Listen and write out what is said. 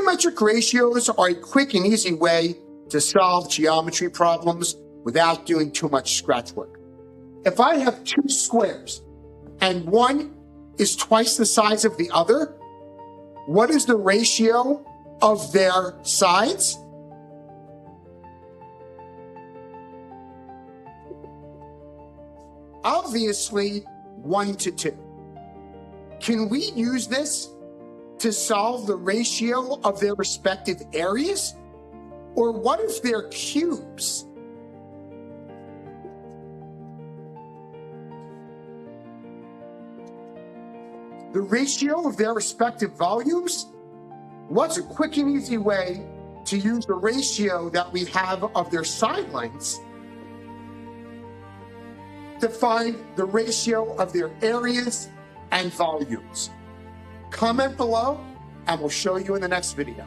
Geometric ratios are a quick and easy way to solve geometry problems without doing too much scratch work. If I have two squares and one is twice the size of the other, what is the ratio of their sides? Obviously, 1 to 2. Can we use this to solve the ratio of their respective areas? Or what if they're cubes? The ratio of their respective volumes? What's a quick and easy way to use the ratio that we have of their side lengths to find the ratio of their areas and volumes? Comment below and we'll show you in the next video.